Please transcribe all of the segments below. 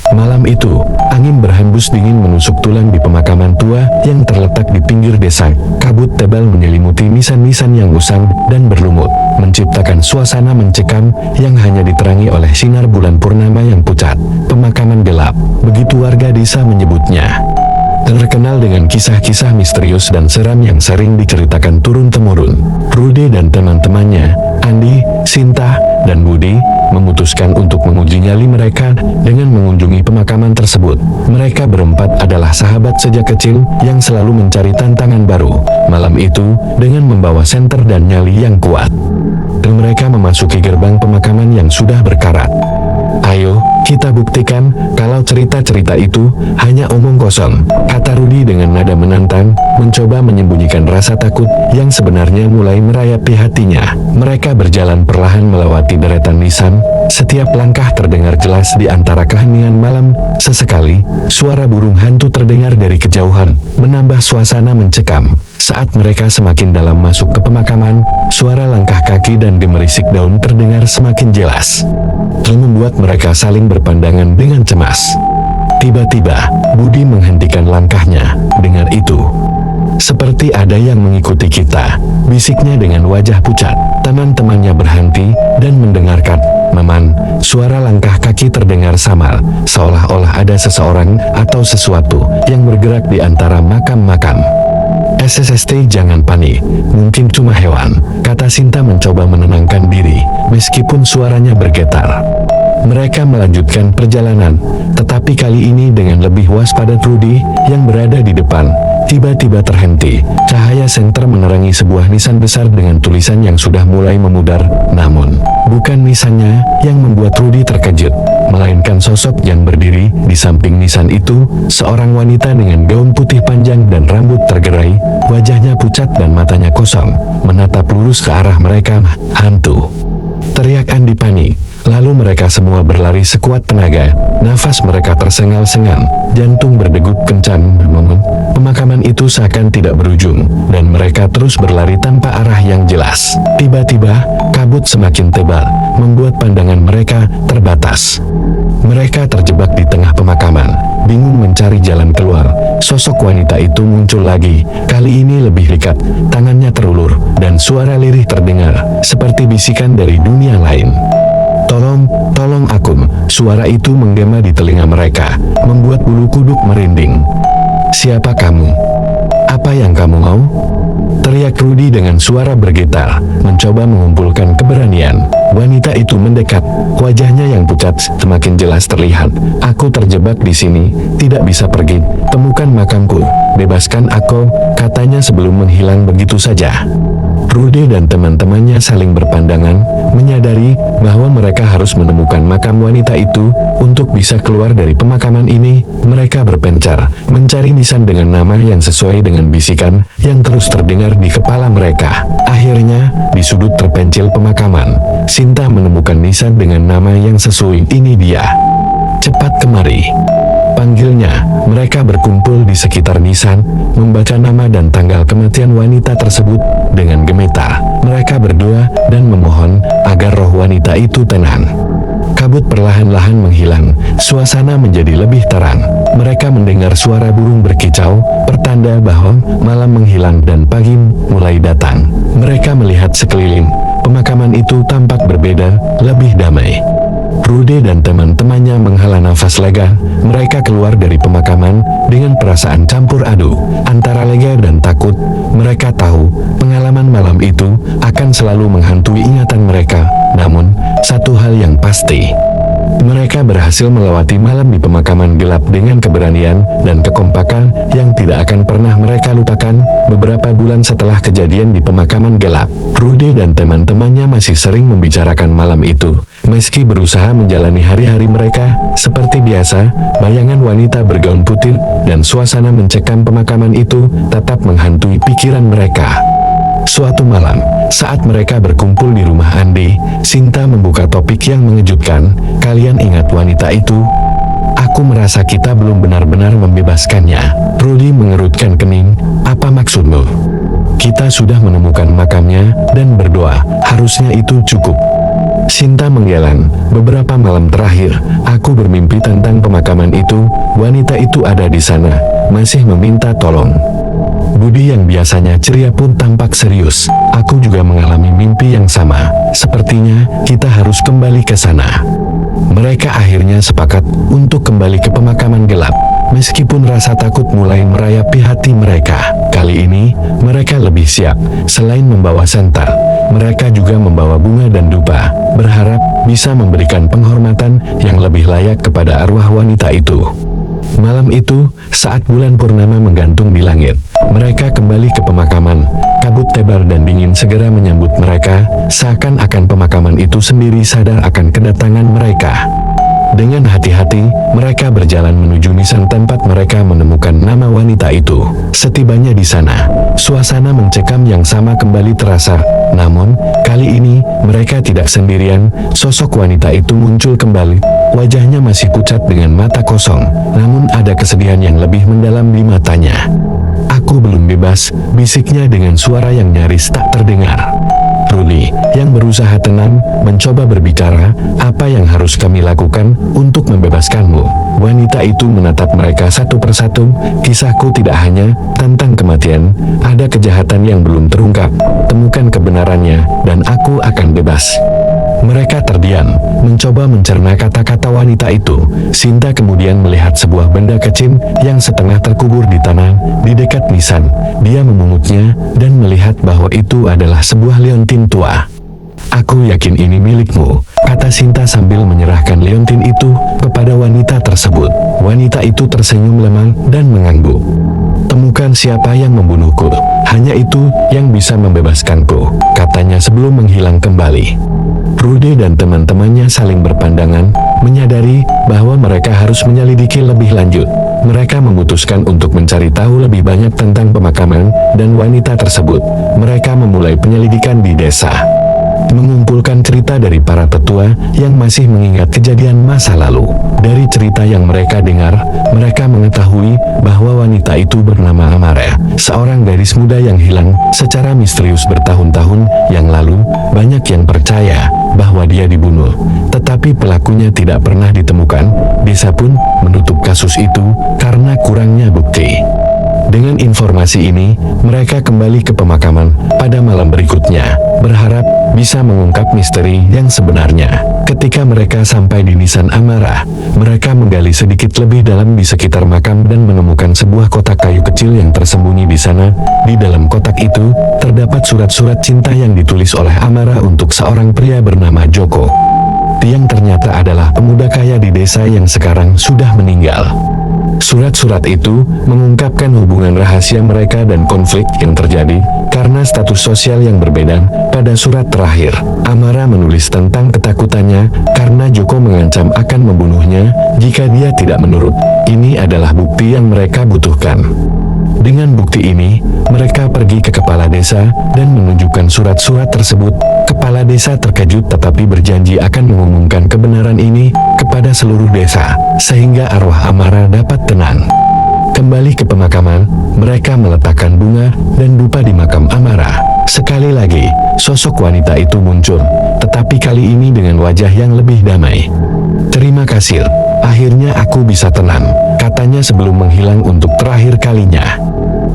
Malam itu, angin berhembus dingin menusuk tulang di pemakaman tua yang terletak di pinggir desa. Kabut tebal menyelimuti nisan-nisan yang usang dan berlumut, menciptakan suasana mencekam yang hanya diterangi oleh sinar bulan purnama yang pucat. Pemakaman gelap, begitu warga desa menyebutnya. Terkenal dengan kisah-kisah misterius dan seram yang sering diceritakan turun-temurun. Rudy dan teman-temannya, Andi, Sinta, dan Budi, memutuskan untuk menguji nyali mereka dengan mengunjungi pemakaman tersebut. Mereka berempat adalah sahabat sejak kecil yang selalu mencari tantangan baru. Malam itu, dengan membawa senter dan nyali yang kuat, dan mereka memasuki gerbang pemakaman yang sudah berkarat. "Ayo, kita buktikan kalau cerita-cerita itu hanya omong kosong," kata Rudy dengan nada menantang, mencoba menyembunyikan rasa takut yang sebenarnya mulai merayapi hatinya. Mereka berjalan perlahan melewati deretan nisan, setiap langkah terdengar jelas di antara keheningan malam. Sesekali, suara burung hantu terdengar dari kejauhan, menambah suasana mencekam. Saat mereka semakin dalam masuk ke pemakaman, suara langkah kaki dan gemerisik daun terdengar semakin jelas, dan membuat mereka saling berpandangan dengan cemas. Tiba-tiba, Budi menghentikan langkahnya. "Dengar itu. Seperti ada yang mengikuti kita," bisiknya dengan wajah pucat. Teman-temannya berhenti dan mendengarkan. "Maman," suara langkah kaki terdengar samar, seolah-olah ada seseorang atau sesuatu yang bergerak di antara makam-makam. "SSST, jangan panik, mungkin cuma hewan," kata Sinta mencoba menenangkan diri, meskipun suaranya bergetar. Mereka melanjutkan perjalanan, tetapi kali ini dengan lebih waspada. Rudy, yang berada di depan, tiba-tiba terhenti. Cahaya senter menerangi sebuah nisan besar dengan tulisan yang sudah mulai memudar. Namun, bukan nisannya yang membuat Rudy terkejut, melainkan sosok yang berdiri di samping nisan itu, seorang wanita dengan gaun putih panjang dan rambut tergerai, wajahnya pucat dan matanya kosong, menatap lurus ke arah mereka. "Hantu!" teriak Andi panik. Lalu mereka semua berlari sekuat tenaga. Nafas mereka tersengal-sengal, jantung berdegup kencang. Namun, pemakaman itu seakan tidak berujung, dan mereka terus berlari tanpa arah yang jelas. Tiba-tiba, kabut semakin tebal, membuat pandangan mereka terbatas. Mereka terjebak di tengah pemakaman, bingung mencari jalan keluar. Sosok wanita itu muncul lagi, kali ini lebih dekat, tangannya terulur, dan suara lirih terdengar, seperti bisikan dari dunia lain. Tolong aku." Suara itu menggema di telinga mereka, membuat bulu kuduk merinding. "Siapa kamu? Apa yang kamu mau?" teriak Rudy dengan suara bergetar, mencoba mengumpulkan keberanian. Wanita itu mendekat, wajahnya yang pucat semakin jelas terlihat. "Aku terjebak di sini, tidak bisa pergi. Temukan makamku, bebaskan aku," katanya sebelum menghilang begitu saja. Rudy dan teman-temannya saling berpandangan, menyadari bahwa mereka harus menemukan makam wanita itu untuk bisa keluar dari pemakaman ini. Mereka berpencar, mencari nisan dengan nama yang sesuai dengan bisikan yang terus terdengar di kepala mereka. Akhirnya, di sudut terpencil pemakaman, Sinta menemukan nisan dengan nama yang sesuai. "Ini dia. Cepat kemari," panggilnya. Mereka berkumpul di sekitar nisan, membaca nama dan tanggal kematian wanita tersebut dengan gemetar. Mereka berdoa dan memohon agar roh wanita itu tenang. Kabut perlahan-lahan menghilang, suasana menjadi lebih terang. Mereka mendengar suara burung berkicau, pertanda bahwa malam menghilang dan pagi mulai datang. Mereka melihat sekeliling, pemakaman itu tampak berbeda, lebih damai. Rudy dan teman-temannya menghela nafas lega. Mereka keluar dari pemakaman dengan perasaan campur aduk antara lega dan takut. Mereka tahu pengalaman malam itu akan selalu menghantui ingatan mereka. Namun, satu hal yang pasti, mereka berhasil melewati malam di pemakaman gelap dengan keberanian dan kekompakan yang tidak akan pernah mereka lupakan. Beberapa bulan setelah kejadian di pemakaman gelap, Rudy dan teman-temannya masih sering membicarakan malam itu. Meski berusaha menjalani hari-hari mereka seperti biasa, bayangan wanita bergaun putih dan suasana mencekam pemakaman itu tetap menghantui pikiran mereka. Suatu malam, saat mereka berkumpul di rumah Andi, Sinta membuka topik yang mengejutkan. "Kalian ingat wanita itu? Aku merasa kita belum benar-benar membebaskannya." Rudy mengerutkan kening. "Apa maksudmu?" "Kita sudah menemukan makamnya dan berdoa, harusnya itu cukup." Sinta menggeleng. Beberapa malam terakhir, aku bermimpi tentang pemakaman itu. Wanita itu ada di sana, masih meminta tolong. Budi yang biasanya ceria pun tampak serius. Aku juga mengalami mimpi yang sama. Sepertinya kita harus kembali ke sana. Mereka akhirnya sepakat untuk kembali ke pemakaman gelap. Meskipun rasa takut mulai merayapi hati mereka, kali ini mereka lebih siap. Selain membawa senter, mereka juga membawa bunga dan dupa, berharap bisa memberikan penghormatan yang lebih layak kepada arwah wanita itu. Malam itu, saat bulan purnama menggantung di langit, mereka kembali ke pemakaman. Kabut tebal dan dingin segera menyambut mereka, seakan-akan pemakaman itu sendiri sadar akan kedatangan mereka. Dengan hati-hati, mereka berjalan menuju nisan tempat mereka menemukan nama wanita itu. Setibanya di sana, suasana mencekam yang sama kembali terasa. Namun, kali ini, mereka tidak sendirian. Sosok wanita itu muncul kembali. Wajahnya masih pucat dengan mata kosong, namun ada kesedihan yang lebih mendalam di matanya. "Aku belum bebas," bisiknya dengan suara yang nyaris tak terdengar. Rudy, yang berusaha tenang, mencoba berbicara, "Apa yang harus kami lakukan untuk membebaskanmu?" Wanita itu menatap mereka satu persatu. "Kisahku tidak hanya tentang kematian, ada kejahatan yang belum terungkap. Temukan kebenarannya, dan aku akan bebas." Mereka terdiam, mencoba mencerna kata-kata wanita itu. Sinta kemudian melihat sebuah benda kecil yang setengah terkubur di tanah, di dekat nisan. Dia memungutnya, dan melihat bahwa itu adalah sebuah liontin tua. "Aku yakin ini milikmu," kata Sinta sambil menyerahkan liontin itu kepada wanita tersebut. Wanita itu tersenyum lemah dan mengangguk. "Temukan siapa yang membunuhku. Hanya itu yang bisa membebaskanku," katanya sebelum menghilang kembali. Rudy dan teman-temannya saling berpandangan, menyadari bahwa mereka harus menyelidiki lebih lanjut. Mereka memutuskan untuk mencari tahu lebih banyak tentang pemakaman dan wanita tersebut. Mereka memulai penyelidikan di desa, mengumpulkan cerita dari para tetua yang masih mengingat kejadian masa lalu. Dari cerita yang mereka dengar, mereka mengetahui bahwa wanita itu bernama Amara, seorang gadis muda yang hilang secara misterius bertahun-tahun yang lalu. Banyak yang percaya bahwa dia dibunuh, tetapi pelakunya tidak pernah ditemukan. Desa pun menutup kasus itu karena kurangnya bukti. Dengan informasi ini, mereka kembali ke pemakaman pada malam berikutnya, berharap bisa mengungkap misteri yang sebenarnya. Ketika mereka sampai di nisan Amara, mereka menggali sedikit lebih dalam di sekitar makam dan menemukan sebuah kotak kayu kecil yang tersembunyi di sana. Di dalam kotak itu, terdapat surat-surat cinta yang ditulis oleh Amara untuk seorang pria bernama Joko, yang ternyata adalah pemuda kaya di desa yang sekarang sudah meninggal. Surat-surat itu mengungkapkan hubungan rahasia mereka dan konflik yang terjadi karena status sosial yang berbeda. Pada surat terakhir, Amara menulis tentang ketakutannya karena Joko mengancam akan membunuhnya jika dia tidak menurut. Ini adalah bukti yang mereka butuhkan. Dengan bukti ini, mereka pergi ke kepala desa dan menunjukkan surat-surat tersebut. Kepala desa terkejut tetapi berjanji akan mengumumkan kebenaran ini kepada seluruh desa, sehingga arwah Amara dapat tenang. Kembali ke pemakaman, mereka meletakkan bunga dan dupa di makam Amara. Sekali lagi, sosok wanita itu muncul, tetapi kali ini dengan wajah yang lebih damai. "Terima kasih, akhirnya aku bisa tenang," katanya sebelum menghilang untuk terakhir kalinya.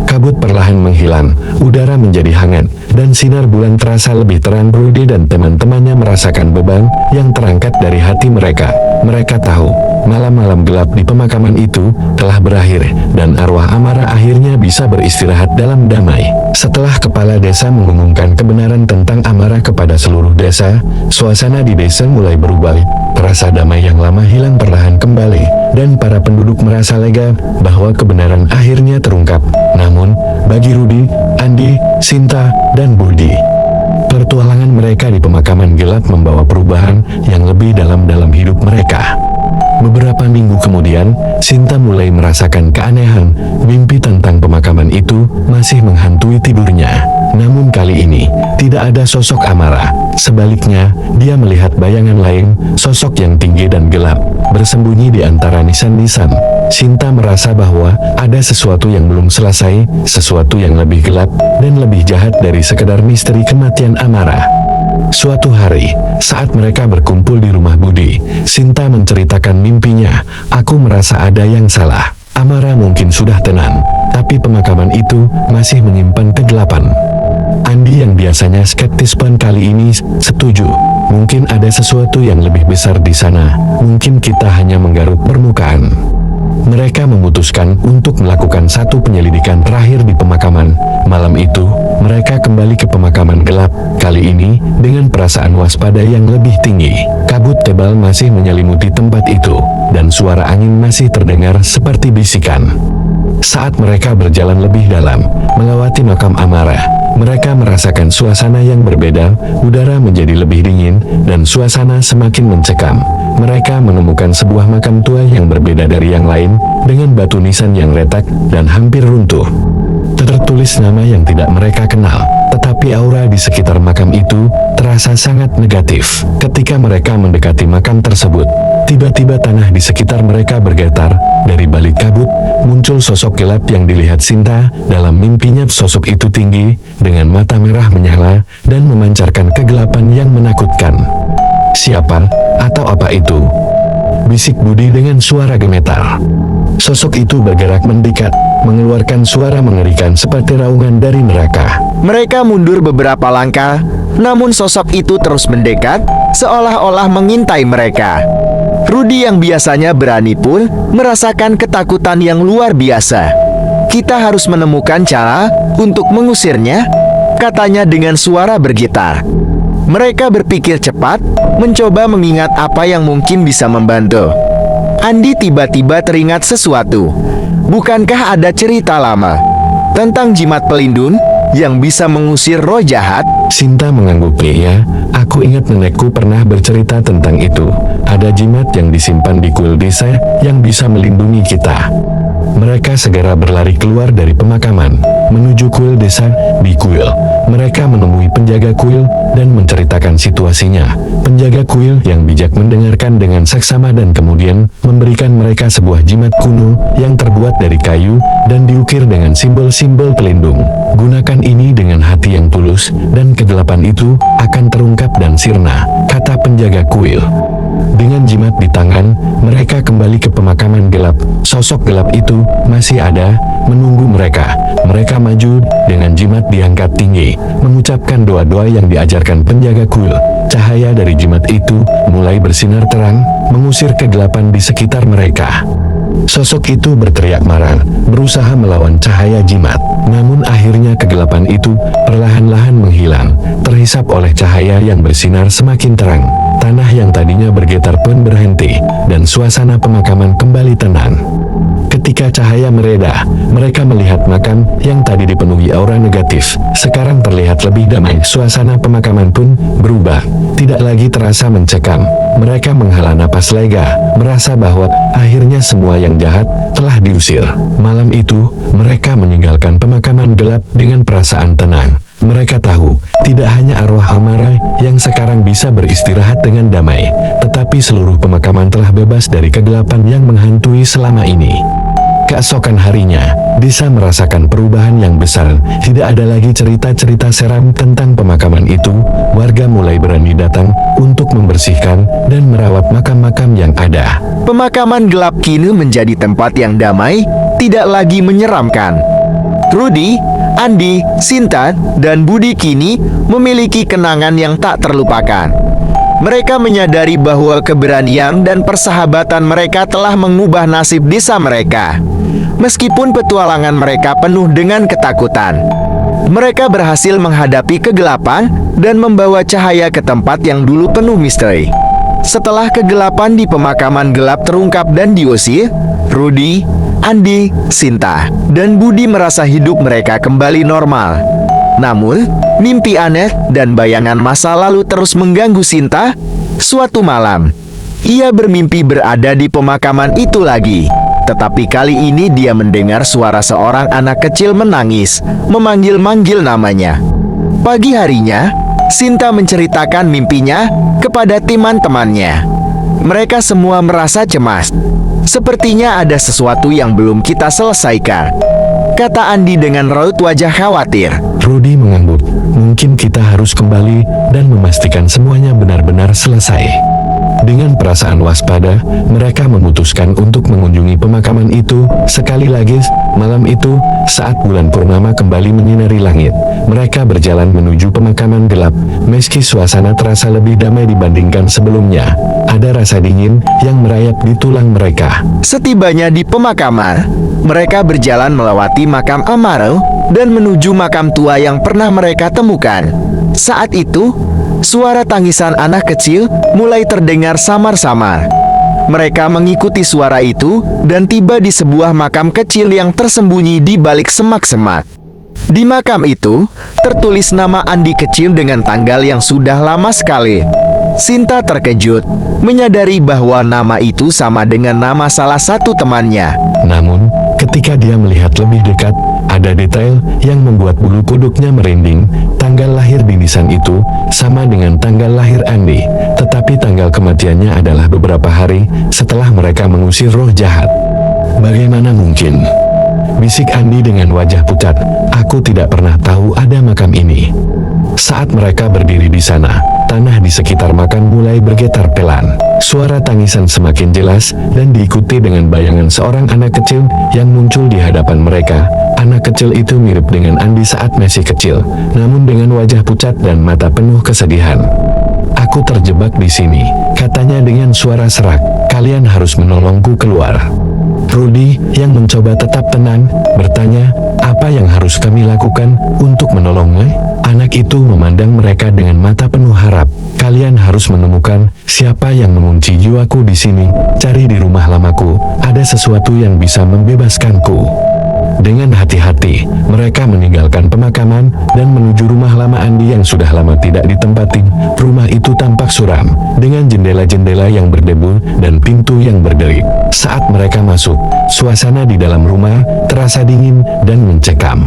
Kabut perlahan menghilang, udara menjadi hangat, dan sinar bulan terasa lebih terang. Rudy dan teman-temannya merasakan beban yang terangkat dari hati mereka. Mereka tahu, malam-malam gelap di pemakaman itu telah berakhir, dan arwah Amara akhirnya bisa beristirahat dalam damai. Setelah kepala desa mengumumkan kebenaran tentang Amara kepada seluruh desa, suasana di desa mulai berubah. Rasa damai yang lama hilang perlahan kembali, dan para penduduk merasa lega bahwa kebenaran akhirnya terungkap. Namun, bagi Rudy, Andi, Sinta, dan Budi, pertualangan mereka di pemakaman gelap membawa perubahan yang lebih dalam hidup mereka. Beberapa minggu kemudian, Sinta mulai merasakan keanehan. Mimpi tentang pemakaman itu masih menghantui tidurnya. Namun kali ini, tidak ada sosok Amara. Sebaliknya, dia melihat bayangan lain, sosok yang tinggi dan gelap, bersembunyi di antara nisan-nisan. Sinta merasa bahwa ada sesuatu yang belum selesai, sesuatu yang lebih gelap dan lebih jahat dari sekedar misteri kematian Amara. Suatu hari, saat mereka berkumpul di rumah Budi, Sinta menceritakan mimpinya. Aku merasa ada yang salah. Amara mungkin sudah tenang, tapi pemakaman itu masih menyimpan kegelapan. Andi yang biasanya skeptis pun kali ini setuju. Mungkin ada sesuatu yang lebih besar di sana. Mungkin kita hanya menggaruk permukaan. Mereka memutuskan untuk melakukan satu penyelidikan terakhir di pemakaman. Malam itu, mereka kembali ke pemakaman gelap. Kali ini, dengan perasaan waspada yang lebih tinggi. Kabut tebal masih menyelimuti tempat itu, dan suara angin masih terdengar seperti bisikan. Saat mereka berjalan lebih dalam, melewati makam Amara, mereka merasakan suasana yang berbeda. Udara menjadi lebih dingin, dan suasana semakin mencekam. Mereka menemukan sebuah makam tua yang berbeda dari yang lain, dengan batu nisan yang retak dan hampir runtuh. Tertulis nama yang tidak mereka kenal, tetapi aura di sekitar makam itu terasa sangat negatif. Ketika mereka mendekati makam tersebut, tiba-tiba tanah di sekitar mereka bergetar. Dari balik kabut, muncul sosok gelap yang dilihat Sinta. Dalam mimpinya sosok itu tinggi, dengan mata merah menyala, dan memancarkan kegelapan yang menakutkan. Siapa atau apa itu? Bisik Budi dengan suara gemetar. Sosok itu bergerak mendekat, mengeluarkan suara mengerikan seperti raungan dari neraka. Mereka mundur beberapa langkah, namun sosok itu terus mendekat, seolah-olah mengintai mereka. Rudy yang biasanya berani pun merasakan ketakutan yang luar biasa. Kita harus menemukan cara untuk mengusirnya, katanya dengan suara bergetar. Mereka berpikir cepat, mencoba mengingat apa yang mungkin bisa membantu. Andi tiba-tiba teringat sesuatu. Bukankah ada cerita lama tentang jimat pelindung yang bisa mengusir roh jahat? Sinta mengangguk. Ya, aku ingat nenekku pernah bercerita tentang itu. Ada jimat yang disimpan di kuil desa yang bisa melindungi kita. Mereka segera berlari keluar dari pemakaman, menuju kuil desa. Di kuil, mereka menemui penjaga kuil dan menceritakan situasinya. Penjaga kuil yang bijak mendengarkan dengan seksama dan kemudian memberikan mereka sebuah jimat kuno yang terbuat dari kayu dan diukir dengan simbol-simbol pelindung. Gunakan ini dengan hati yang tulus dan kegelapan itu akan terungkap dan sirna, kata penjaga kuil. Dengan jimat di tangan, mereka kembali ke pemakaman gelap. Sosok gelap itu masih ada, menunggu mereka. Mereka maju dengan jimat diangkat tinggi, mengucapkan doa-doa yang diajarkan penjaga kuil. Cahaya dari jimat itu mulai bersinar terang, mengusir kegelapan di sekitar mereka. Sosok itu berteriak marah, berusaha melawan cahaya jimat. Namun akhirnya kegelapan itu perlahan-lahan menghilang, terhisap oleh cahaya yang bersinar semakin terang. Tanah yang tadinya bergetar pun berhenti, dan suasana pemakaman kembali tenang. Ketika cahaya mereda, mereka melihat makam yang tadi dipenuhi aura negatif. Sekarang terlihat lebih damai. Suasana pemakaman pun berubah, tidak lagi terasa mencekam. Mereka menghela napas lega, merasa bahwa akhirnya semua yang jahat telah diusir. Malam itu, mereka meninggalkan pemakaman gelap dengan perasaan tenang. Mereka tahu, tidak hanya arwah Amara yang sekarang bisa beristirahat dengan damai, tetapi seluruh pemakaman telah bebas dari kegelapan yang menghantui selama ini. Keesokan harinya, desa merasakan perubahan yang besar. Tidak ada lagi cerita-cerita seram tentang pemakaman itu. Warga mulai berani datang untuk membersihkan dan merawat makam-makam yang ada. Pemakaman gelap kini menjadi tempat yang damai, tidak lagi menyeramkan. Rudy, Andi, Sinta, dan Budi kini memiliki kenangan yang tak terlupakan. Mereka menyadari bahwa keberanian dan persahabatan mereka telah mengubah nasib desa mereka. Meskipun petualangan mereka penuh dengan ketakutan, mereka berhasil menghadapi kegelapan dan membawa cahaya ke tempat yang dulu penuh misteri. Setelah kegelapan di pemakaman gelap terungkap dan diusir, Rudy, Andi, Sinta, dan Budi merasa hidup mereka kembali normal. Namun, mimpi aneh dan bayangan masa lalu terus mengganggu Sinta. Suatu malam, ia bermimpi berada di pemakaman itu lagi. Tetapi kali ini dia mendengar suara seorang anak kecil menangis, memanggil-manggil namanya. Pagi harinya, Sinta menceritakan mimpinya kepada teman-temannya. Mereka semua merasa cemas. Sepertinya ada sesuatu yang belum kita selesaikan, kata Andi dengan raut wajah khawatir. Rudy mengangguk. Mungkin kita harus kembali dan memastikan semuanya benar-benar selesai. Dengan perasaan waspada, mereka memutuskan untuk mengunjungi pemakaman itu. Sekali lagi, malam itu, saat bulan purnama kembali menyinari langit, mereka berjalan menuju pemakaman gelap. Meski suasana terasa lebih damai dibandingkan sebelumnya, ada rasa dingin yang merayap di tulang mereka. Setibanya di pemakaman, mereka berjalan melewati makam Amaro dan menuju makam tua yang pernah mereka temukan. Saat itu, suara tangisan anak kecil mulai terdengar samar-samar. Mereka mengikuti suara itu dan tiba di sebuah makam kecil yang tersembunyi di balik semak-semak. Di makam itu, tertulis nama Andi kecil dengan tanggal yang sudah lama sekali. Sinta terkejut, menyadari bahwa nama itu sama dengan nama salah satu temannya. Namun, ketika dia melihat lebih dekat, ada detail yang membuat bulu kuduknya merinding. Tanggal lahir di nisan itu sama dengan tanggal lahir Andi, tetapi tanggal kematiannya adalah beberapa hari setelah mereka mengusir roh jahat. Bagaimana mungkin? Bisik Andi dengan wajah pucat. Aku tidak pernah tahu ada makam ini. Saat mereka berdiri di sana, tanah di sekitar makam mulai bergetar pelan. Suara tangisan semakin jelas dan diikuti dengan bayangan seorang anak kecil yang muncul di hadapan mereka. Anak kecil itu mirip dengan Andi saat masih kecil, namun dengan wajah pucat dan mata penuh kesedihan. Aku terjebak di sini, katanya dengan suara serak. Kalian harus menolongku keluar. Rudy yang mencoba tetap tenang bertanya, apa yang harus kami lakukan untuk menolongnya? Anak itu memandang mereka dengan mata penuh harap. Kalian harus menemukan siapa yang mengunci jiwaku di sini. Cari di rumah lamaku, ada sesuatu yang bisa membebaskanku. Dengan hati-hati, mereka meninggalkan pemakaman dan menuju rumah lama Andi yang sudah lama tidak ditempati. Rumah itu tampak suram, dengan jendela-jendela yang berdebu dan pintu yang berderi. Saat mereka masuk, suasana di dalam rumah terasa dingin dan mencekam.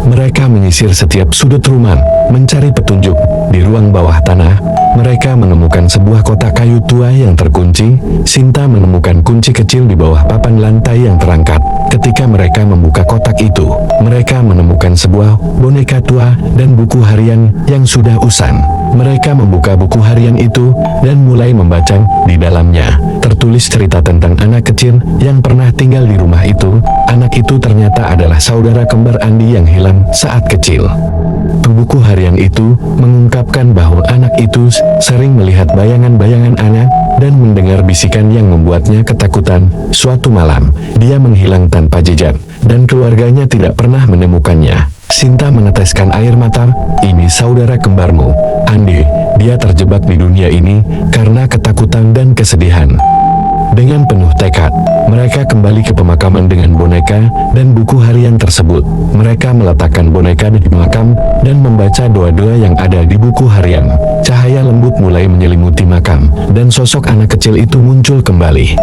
Mereka menyisir setiap sudut rumah, mencari petunjuk. Di ruang bawah tanah, mereka menemukan sebuah kotak kayu tua yang terkunci. Sinta menemukan kunci kecil di bawah papan lantai yang terangkat. Ketika mereka membuka kotak itu, mereka menemukan sebuah boneka tua dan buku harian yang sudah usang. Mereka membuka buku harian itu dan mulai membaca. Di dalamnya tertulis cerita tentang anak kecil yang pernah tinggal di rumah itu. Anak itu ternyata adalah saudara kembar Andi yang hilang saat kecil. Buku harian itu mengungkapkan bahwa anak itu sering melihat bayangan-bayangan anak dan mendengar bisikan yang membuatnya ketakutan. Suatu malam, dia menghilang tanpa jejak, dan keluarganya tidak pernah menemukannya. Sinta meneteskan air mata. Ini saudara kembarmu, Andi. Dia terjebak di dunia ini karena ketakutan dan kesedihan. Dengan penuh tekad, mereka kembali ke pemakaman dengan boneka dan buku harian tersebut. Mereka meletakkan boneka di makam dan membaca doa-doa yang ada di buku harian. Cahaya lembut mulai menyelimuti makam, dan sosok anak kecil itu muncul kembali.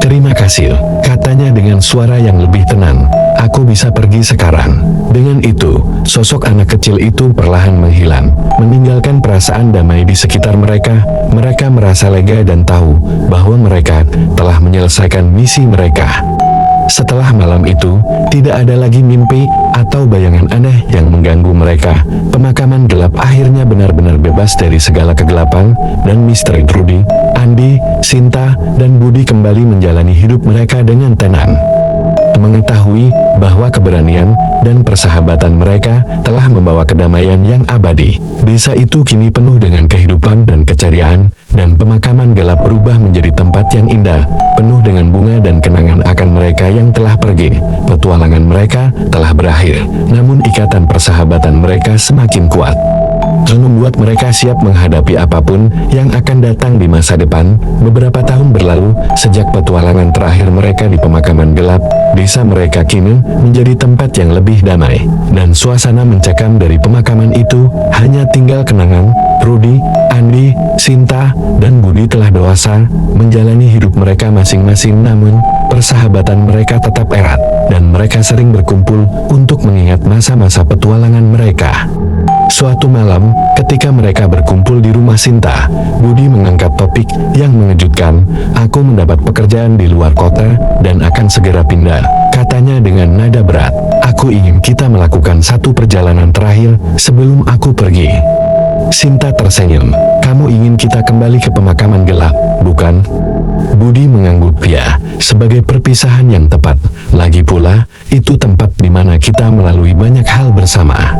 Terima kasih, katanya dengan suara yang lebih tenang. Aku bisa pergi sekarang. Dengan itu, sosok anak kecil itu perlahan menghilang, meninggalkan perasaan damai di sekitar mereka. Mereka merasa lega dan tahu bahwa mereka telah menyelesaikan misi mereka. Setelah malam itu, tidak ada lagi mimpi atau bayangan aneh yang mengganggu mereka. Pemakaman gelap akhirnya benar-benar bebas dari segala kegelapan dan misteri. Rudy, Andi, Sinta, dan Budi kembali menjalani hidup mereka dengan tenang. Mengetahui bahwa keberanian dan persahabatan mereka telah membawa kedamaian yang abadi. Desa itu kini penuh dengan kehidupan dan keceriaan, dan pemakaman gelap berubah menjadi tempat yang indah, penuh dengan bunga dan kenangan akan mereka yang telah pergi. Petualangan mereka telah berakhir, namun ikatan persahabatan mereka semakin kuat, membuat mereka siap menghadapi apapun yang akan datang di masa depan. Beberapa tahun berlalu sejak petualangan terakhir mereka di pemakaman gelap. Desa mereka kini menjadi tempat yang lebih damai, dan suasana mencekam dari pemakaman itu hanya tinggal kenangan. Rudy, Andi, Sinta, dan Budi telah dewasa, menjalani hidup mereka masing-masing, namun persahabatan mereka tetap erat, dan mereka sering berkumpul untuk mengingat masa-masa petualangan mereka. Suatu malam, ketika mereka berkumpul di rumah Sinta, Budi mengangkat topik yang mengejutkan. Aku mendapat pekerjaan di luar kota dan akan segera pindah, katanya dengan nada berat. Aku ingin kita melakukan satu perjalanan terakhir sebelum aku pergi. Sinta tersenyum. Kamu ingin kita kembali ke pemakaman gelap, bukan? Budi mengangguk ya, sebagai perpisahan yang tepat. Lagi pula, itu tempat di mana kita melalui banyak hal bersama.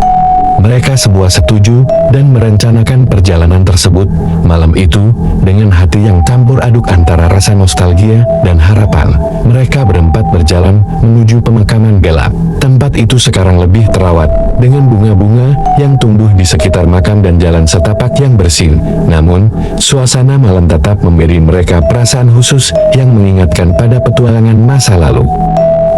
Mereka semua setuju dan merencanakan perjalanan tersebut malam itu dengan hati yang campur aduk antara rasa nostalgia dan harapan. Mereka berempat berjalan menuju pemakaman gelap. Tempat itu sekarang lebih terawat dengan bunga-bunga yang tumbuh di sekitar makam dan jalan setapak yang bersih. Namun, suasana malam tetap memberi mereka perasaan khusus yang mengingatkan pada petualangan masa lalu.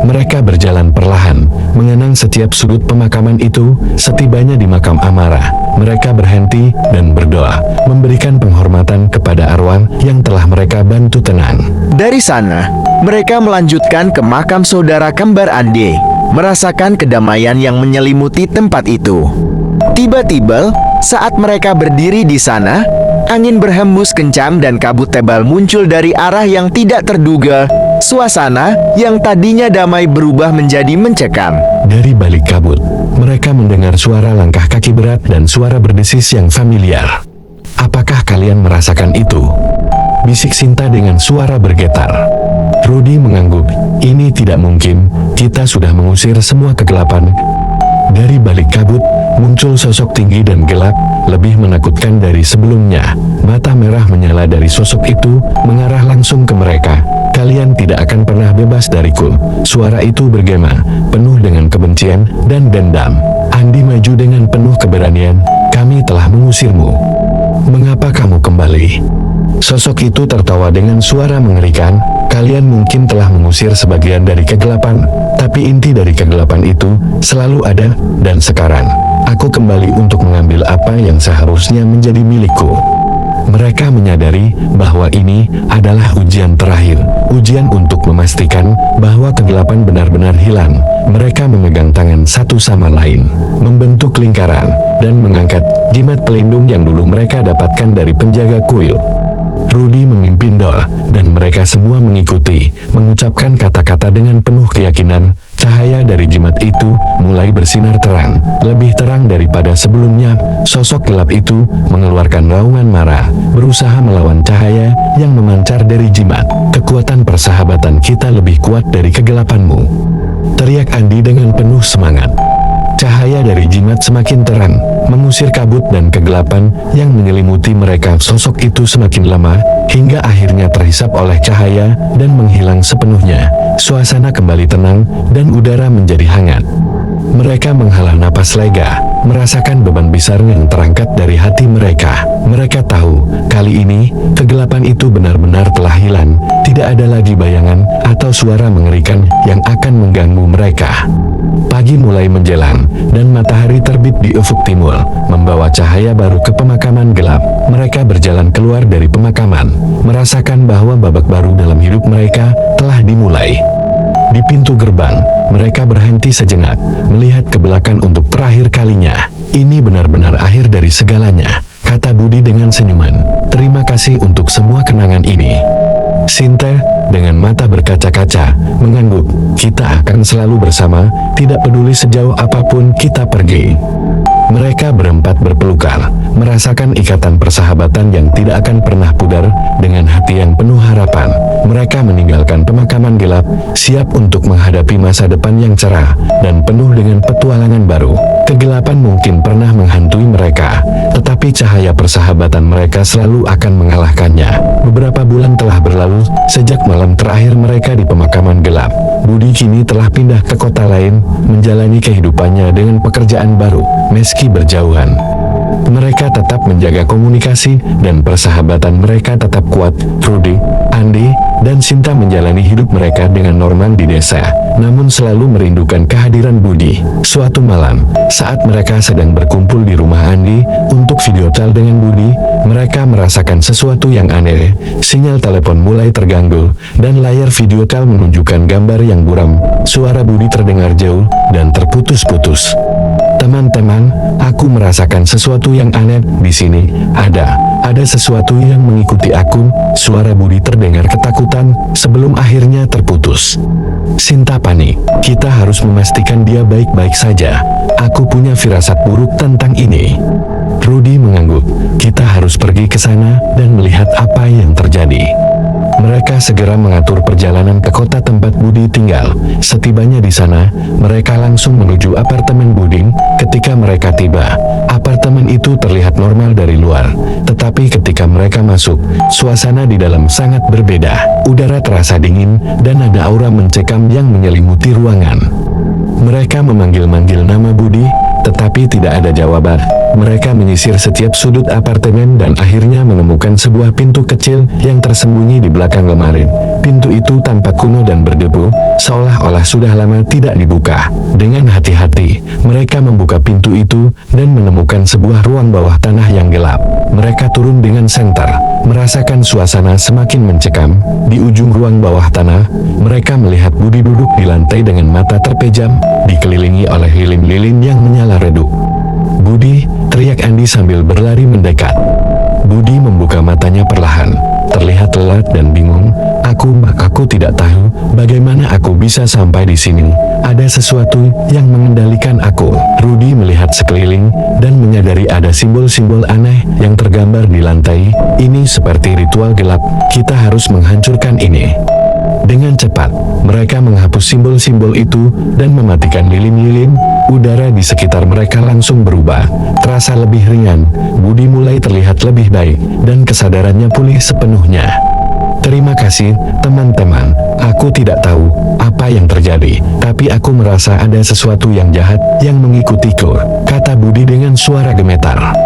Mereka berjalan perlahan, mengenang setiap sudut pemakaman itu. Setibanya di makam Amara, mereka berhenti dan berdoa, memberikan penghormatan kepada arwah yang telah mereka bantu tenang. Dari sana, mereka melanjutkan ke makam saudara kembar Ande, merasakan kedamaian yang menyelimuti tempat itu. Tiba-tiba, saat mereka berdiri di sana, angin berhembus kencang dan kabut tebal muncul dari arah yang tidak terduga. Suasana yang tadinya damai berubah menjadi mencekam. Dari balik kabut, mereka mendengar suara langkah kaki berat dan suara berdesis yang familiar. Apakah kalian merasakan itu? Bisik Sinta dengan suara bergetar. Rudy mengangguk. Ini tidak mungkin, kita sudah mengusir semua kegelapan. Dari balik kabut, muncul sosok tinggi dan gelap, lebih menakutkan dari sebelumnya. Mata merah menyala dari sosok itu, mengarah langsung ke mereka. Kalian tidak akan pernah bebas dariku. Suara itu bergema, penuh dengan kebencian dan dendam. Andi maju dengan penuh keberanian. Kami telah mengusirmu. Mengapa kamu kembali? Sosok itu tertawa dengan suara mengerikan. Kalian mungkin telah mengusir sebagian dari kegelapan, tapi inti dari kegelapan itu selalu ada, dan sekarang, aku kembali untuk mengambil apa yang seharusnya menjadi milikku. Mereka menyadari bahwa ini adalah ujian terakhir, ujian untuk memastikan bahwa kegelapan benar-benar hilang. Mereka memegang tangan satu sama lain, membentuk lingkaran, dan mengangkat jimat pelindung yang dulu mereka dapatkan dari penjaga kuil. Rudy memimpin doa, dan mereka semua mengikuti, mengucapkan kata-kata dengan penuh keyakinan. Cahaya dari jimat itu mulai bersinar terang, lebih terang daripada sebelumnya. Sosok gelap itu mengeluarkan raungan marah, berusaha melawan cahaya yang memancar dari jimat. Kekuatan persahabatan kita lebih kuat dari kegelapanmu, teriak Andi dengan penuh semangat. Cahaya dari jimat semakin terang, mengusir kabut dan kegelapan yang menyelimuti mereka. Sosok itu semakin lama, hingga akhirnya terhisap oleh cahaya dan menghilang sepenuhnya. Suasana kembali tenang, dan udara menjadi hangat. Mereka menghela napas lega, merasakan beban besar yang terangkat dari hati mereka. Mereka tahu, kali ini, kegelapan itu benar-benar telah hilang. Tidak ada lagi bayangan atau suara mengerikan yang akan mengganggu mereka. Pagi mulai menjelang, dan matahari terbit di ufuk timur, membawa cahaya baru ke pemakaman gelap. Mereka berjalan keluar dari pemakaman, merasakan bahwa babak baru dalam hidup mereka telah dimulai. Di pintu gerbang, mereka berhenti sejenak, melihat ke belakang untuk terakhir kalinya. Ini benar-benar akhir dari segalanya, kata Budi dengan senyuman. Terima kasih untuk semua kenangan ini. Sinta, dengan mata berkaca-kaca, mengangguk. Kita akan selalu bersama, tidak peduli sejauh apapun kita pergi. Mereka berempat berpelukan, merasakan ikatan persahabatan yang tidak akan pernah pudar. Dengan hati yang penuh harapan, mereka meninggalkan pemakaman gelap, siap untuk menghadapi masa depan yang cerah dan penuh dengan petualangan baru. Kegelapan mungkin pernah menghantui mereka, tetapi cahaya persahabatan mereka selalu akan mengalahkannya. Beberapa bulan telah berlalu sejak malam terakhir mereka di pemakaman gelap. Budi kini telah pindah ke kota lain, menjalani kehidupannya dengan pekerjaan baru. Meski berjauhan, mereka tetap menjaga komunikasi dan persahabatan mereka tetap kuat. Rudy, Andi, dan Sinta menjalani hidup mereka dengan normal di desa, namun selalu merindukan kehadiran Budi. Suatu malam, saat mereka sedang berkumpul di rumah Andi untuk video call dengan Budi, mereka merasakan sesuatu yang aneh. Sinyal telepon mulai terganggu, dan layar video call menunjukkan gambar yang buram. Suara Budi terdengar jauh dan terputus-putus. Teman-teman, aku merasakan sesuatu yang aneh di sini. Ada sesuatu yang mengikuti aku. Suara Budi terdengar ketakutan ketakutan sebelum akhirnya terputus. Sinta panik. Kita harus memastikan dia baik-baik saja. Aku punya firasat buruk tentang ini. Rudy mengangguk. Kita harus pergi ke sana dan melihat apa yang terjadi. Mereka segera mengatur perjalanan ke kota tempat Budi tinggal. Setibanya di sana, mereka langsung menuju apartemen Buding. Ketika mereka tiba, apartemen itu terlihat normal dari luar. Tetapi ketika mereka masuk, suasana di dalam sangat berbeda. Udara terasa dingin, dan ada aura mencekam yang menyelimuti ruangan. Mereka memanggil-manggil nama Budi, tetapi tidak ada jawaban. Mereka menyisir setiap sudut apartemen dan akhirnya menemukan sebuah pintu kecil yang tersembunyi di belakang lemari. Pintu itu tampak kuno dan berdebu, seolah-olah sudah lama tidak dibuka. Dengan hati-hati, mereka membuka pintu itu dan menemukan sebuah ruang bawah tanah yang gelap. Mereka turun dengan senter, merasakan suasana semakin mencekam. Di ujung ruang bawah tanah, mereka melihat Budi duduk di lantai dengan mata terpejam, dikelilingi oleh lilin-lilin yang menyala redup. "Budi!" teriak Andi sambil berlari mendekat. Budi membuka matanya perlahan, terlihat lelah dan bingung. Aku tidak tahu bagaimana aku bisa sampai di sini. Ada sesuatu yang mengendalikan aku." Rudy melihat sekeliling dan menyadari ada simbol-simbol aneh yang tergambar di lantai. Ini seperti ritual gelap. Kita harus menghancurkan ini. Dengan cepat, mereka menghapus simbol-simbol itu dan mematikan lilin-lilin. Udara di sekitar mereka langsung berubah, terasa lebih ringan. Budi mulai terlihat lebih baik, dan kesadarannya pulih sepenuhnya. "Terima kasih, teman-teman. Aku tidak tahu apa yang terjadi, tapi aku merasa ada sesuatu yang jahat yang mengikutiku," kata Budi dengan suara gemetar.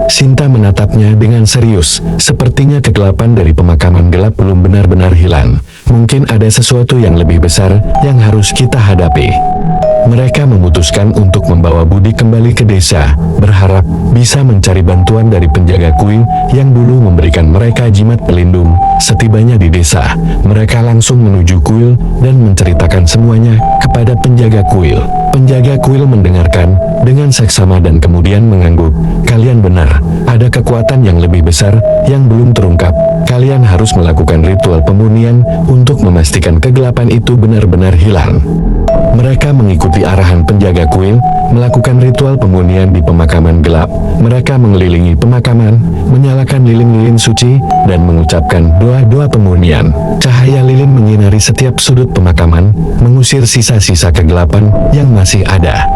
Sinta menatapnya dengan serius. Sepertinya kegelapan dari pemakaman gelap belum benar-benar hilang. Mungkin ada sesuatu yang lebih besar yang harus kita hadapi. Mereka memutuskan untuk membawa Budi kembali ke desa, berharap bisa mencari bantuan dari penjaga kuil yang dulu memberikan mereka jimat pelindung. Setibanya di desa, mereka langsung menuju kuil dan menceritakan semuanya kepada penjaga kuil. Penjaga kuil mendengarkan dengan seksama dan kemudian mengangguk. "Kalian benar, ada kekuatan yang lebih besar yang belum terungkap. Kalian harus melakukan ritual pemurnian untuk memastikan kegelapan itu benar-benar hilang." Mereka mengikuti arahan penjaga kuil, melakukan ritual pemurnian di pemakaman gelap. Mereka mengelilingi pemakaman, menyalakan lilin-lilin suci, dan mengucapkan doa-doa pemurnian. Cahaya lilin menyinari setiap sudut pemakaman, mengusir sisa-sisa kegelapan yang masih ada.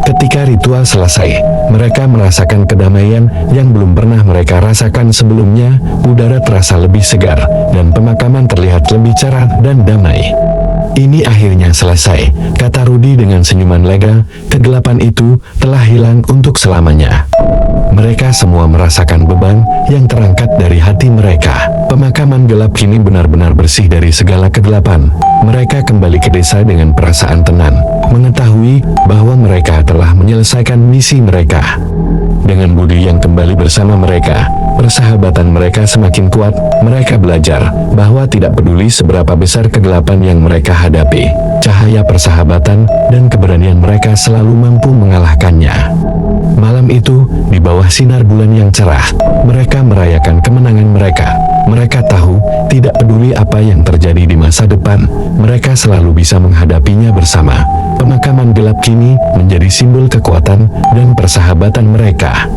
Ketika ritual selesai, mereka merasakan kedamaian yang belum pernah mereka rasakan sebelumnya. Udara terasa lebih segar, dan pemakaman terlihat lebih cerah dan damai. "Ini akhirnya selesai," kata Rudy dengan senyuman lega. Kegelapan itu telah hilang untuk selamanya. Mereka semua merasakan beban yang terangkat dari hati mereka. Pemakaman gelap kini benar-benar bersih dari segala kegelapan. Mereka kembali ke desa dengan perasaan tenang, mengetahui bahwa mereka telah menyelesaikan misi mereka. Dengan Budi yang kembali bersama mereka, persahabatan mereka semakin kuat. Mereka belajar bahwa tidak peduli seberapa besar kegelapan yang mereka hadapi, cahaya persahabatan dan keberanian mereka selalu mampu mengalahkannya. Malam itu, di bawah sinar bulan yang cerah, mereka merayakan kemenangan mereka. Mereka tahu, tidak peduli apa yang terjadi di masa depan, mereka selalu bisa menghadapinya bersama. Pemakaman gelap kini menjadi simbol kekuatan dan persahabatan mereka.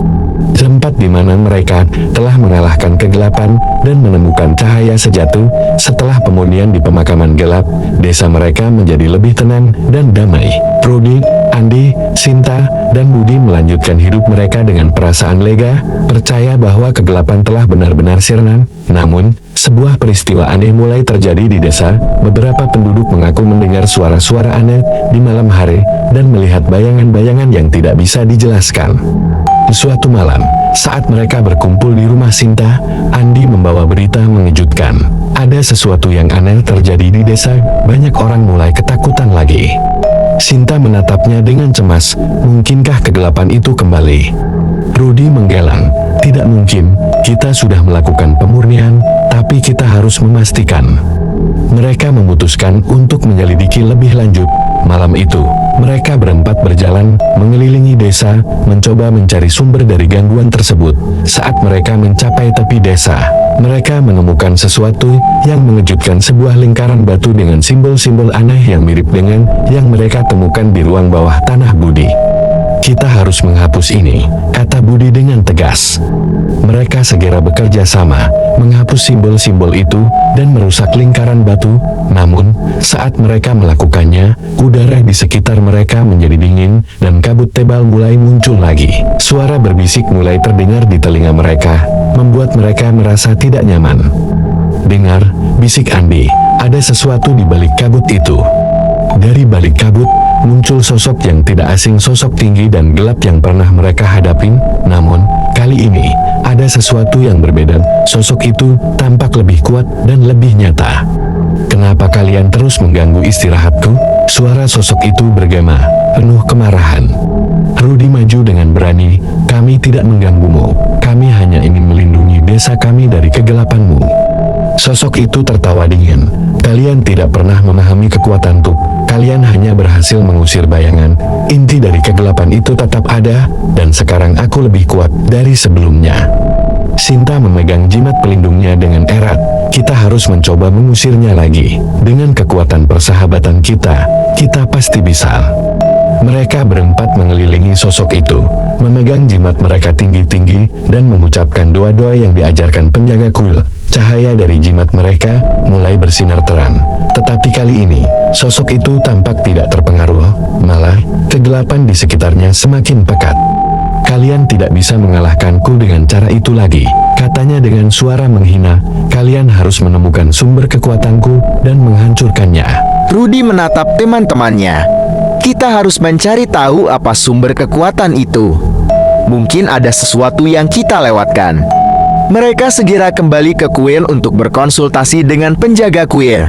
Tempat di mana mereka telah mengalahkan kegelapan dan menemukan cahaya sejati. Setelah pemurnian di pemakaman gelap, desa mereka menjadi lebih tenang dan damai. Rudy, Andi, Sinta, dan Budi melanjutkan hidup mereka dengan perasaan lega, percaya bahwa kegelapan telah benar-benar sirna. Namun, sebuah peristiwa aneh mulai terjadi di desa. Beberapa penduduk mengaku mendengar suara-suara aneh di malam hari dan melihat bayangan-bayangan yang tidak bisa dijelaskan. Suatu malam, saat mereka berkumpul di rumah Sinta, Andi membawa berita mengejutkan. Ada sesuatu yang aneh terjadi di desa. Banyak orang mulai ketakutan lagi. Sinta menatapnya dengan cemas. Mungkinkah kegelapan itu kembali? Rudy menggelang. Tidak mungkin, kita sudah melakukan pemurnian, tapi kita harus memastikan. Mereka memutuskan untuk menyelidiki lebih lanjut. Malam itu, Mereka berempat berjalan mengelilingi desa, mencoba mencari sumber dari gangguan tersebut. Saat mereka mencapai tepi desa, mereka menemukan sesuatu yang mengejutkan, sebuah lingkaran batu dengan simbol-simbol aneh yang mirip dengan yang mereka temukan di ruang bawah tanah Budi. "Kita harus menghapus ini," kata Budi dengan tegas. Mereka segera bekerja sama, menghapus simbol-simbol itu dan merusak lingkaran batu. Namun, saat mereka melakukannya, udara di sekitar mereka menjadi dingin dan kabut tebal mulai muncul lagi. Suara berbisik mulai terdengar di telinga mereka, membuat mereka merasa tidak nyaman. "Dengar," bisik Andi, "ada sesuatu di balik kabut itu." Dari balik kabut, muncul sosok yang tidak asing, sosok tinggi dan gelap yang pernah mereka hadapin. Namun, kali ini, ada sesuatu yang berbeda. Sosok itu tampak lebih kuat dan lebih nyata. "Kenapa kalian terus mengganggu istirahatku?" Suara sosok itu bergema, penuh kemarahan. Rudi maju dengan berani. "Kami tidak mengganggumu. Kami hanya ingin melindungi desa kami dari kegelapanmu." Sosok itu tertawa dingin. "Kalian tidak pernah memahami kekuatanku. Kalian hanya berhasil mengusir bayangan. Inti dari kegelapan itu tetap ada, dan sekarang aku lebih kuat dari sebelumnya." Sinta memegang jimat pelindungnya dengan erat. "Kita harus mencoba mengusirnya lagi. Dengan kekuatan persahabatan kita pasti bisa." Mereka berempat mengelilingi sosok itu, memegang jimat mereka tinggi-tinggi, dan mengucapkan doa-doa yang diajarkan penjaga kuil. Cahaya dari jimat mereka mulai bersinar terang. Tetapi kali ini, sosok itu tampak tidak terpengaruh, malah kegelapan di sekitarnya semakin pekat. "Kalian tidak bisa mengalahkanku dengan cara itu lagi," katanya dengan suara menghina. "Kalian harus menemukan sumber kekuatanku dan menghancurkannya." Rudi menatap teman-temannya. "Kita harus mencari tahu apa sumber kekuatan itu. Mungkin ada sesuatu yang kita lewatkan." Mereka segera kembali ke kuil untuk berkonsultasi dengan penjaga kuil.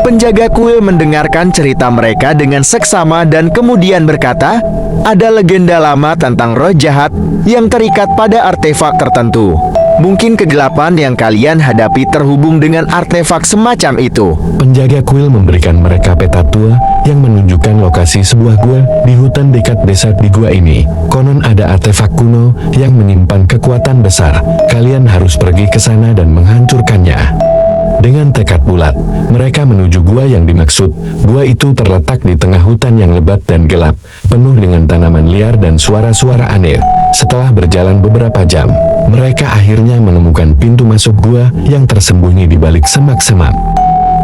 Penjaga kuil mendengarkan cerita mereka dengan seksama dan kemudian berkata, "Ada legenda lama tentang roh jahat yang terikat pada artefak tertentu. Mungkin kegelapan yang kalian hadapi terhubung dengan artefak semacam itu." Penjaga kuil memberikan mereka peta tua yang menunjukkan lokasi sebuah gua di hutan dekat desa. "Di gua ini, konon ada artefak kuno yang menyimpan kekuatan besar. Kalian harus pergi ke sana dan menghancurkannya." Dengan tekad bulat, mereka menuju gua yang dimaksud. Gua itu terletak di tengah hutan yang lebat dan gelap, penuh dengan tanaman liar dan suara-suara aneh. Setelah berjalan beberapa jam, mereka akhirnya menemukan pintu masuk gua yang tersembunyi di balik semak-semak.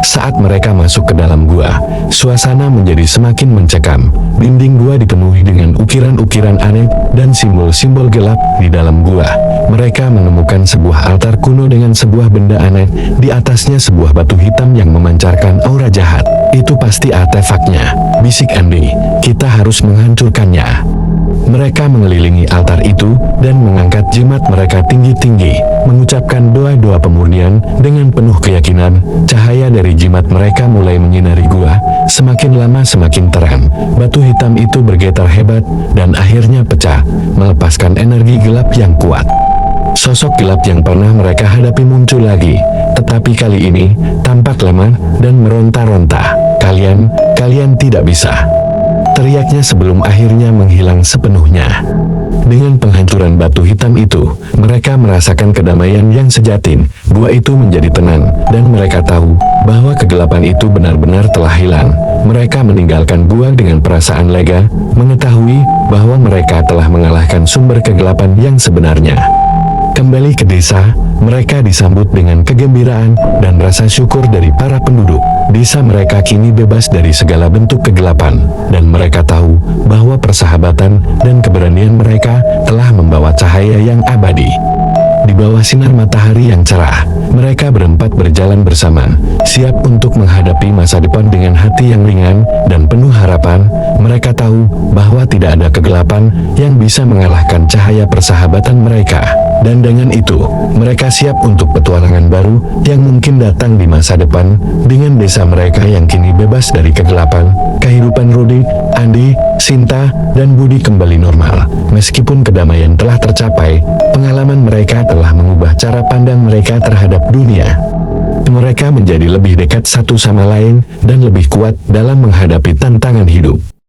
Saat mereka masuk ke dalam gua, suasana menjadi semakin mencekam. Dinding gua dipenuhi dengan ukiran-ukiran aneh dan simbol-simbol gelap. Di dalam gua, mereka menemukan sebuah altar kuno dengan sebuah benda aneh. Di atasnya sebuah batu hitam yang memancarkan aura jahat. "Itu pasti artefaknya," bisik Andi. "Kita harus menghancurkannya." Mereka mengelilingi altar itu dan mengangkat jimat mereka tinggi-tinggi, mengucapkan doa-doa pemurnian dengan penuh keyakinan. Cahaya dari jimat mereka mulai menyinari gua. Semakin lama semakin terang. Batu hitam itu bergetar hebat dan akhirnya pecah, melepaskan energi gelap yang kuat. Sosok gelap yang pernah mereka hadapi muncul lagi, tetapi kali ini tampak lemah dan meronta-ronta. Kalian tidak bisa," teriaknya sebelum akhirnya menghilang sepenuhnya. Dengan penghancuran batu hitam itu, mereka merasakan kedamaian yang sejati. Gua itu menjadi tenang, dan mereka tahu bahwa kegelapan itu benar-benar telah hilang. Mereka meninggalkan gua dengan perasaan lega, mengetahui bahwa mereka telah mengalahkan sumber kegelapan yang sebenarnya. Kembali ke desa, mereka disambut dengan kegembiraan dan rasa syukur dari para penduduk. Desa mereka kini bebas dari segala bentuk kegelapan, dan mereka tahu bahwa persahabatan dan keberanian mereka telah membawa cahaya yang abadi. Di bawah sinar matahari yang cerah, mereka berempat berjalan bersama, siap untuk menghadapi masa depan dengan hati yang ringan dan penuh harapan. Mereka tahu bahwa tidak ada kegelapan yang bisa mengalahkan cahaya persahabatan mereka. Dan dengan itu, mereka siap untuk petualangan baru yang mungkin datang di masa depan dengan desa mereka yang kini bebas dari kegelapan. Kehidupan Rudi, Andi, Sinta, dan Budi kembali normal. Meskipun kedamaian telah tercapai, pengalaman mereka telah mengubah cara pandang mereka terhadap dunia. Mereka menjadi lebih dekat satu sama lain dan lebih kuat dalam menghadapi tantangan hidup.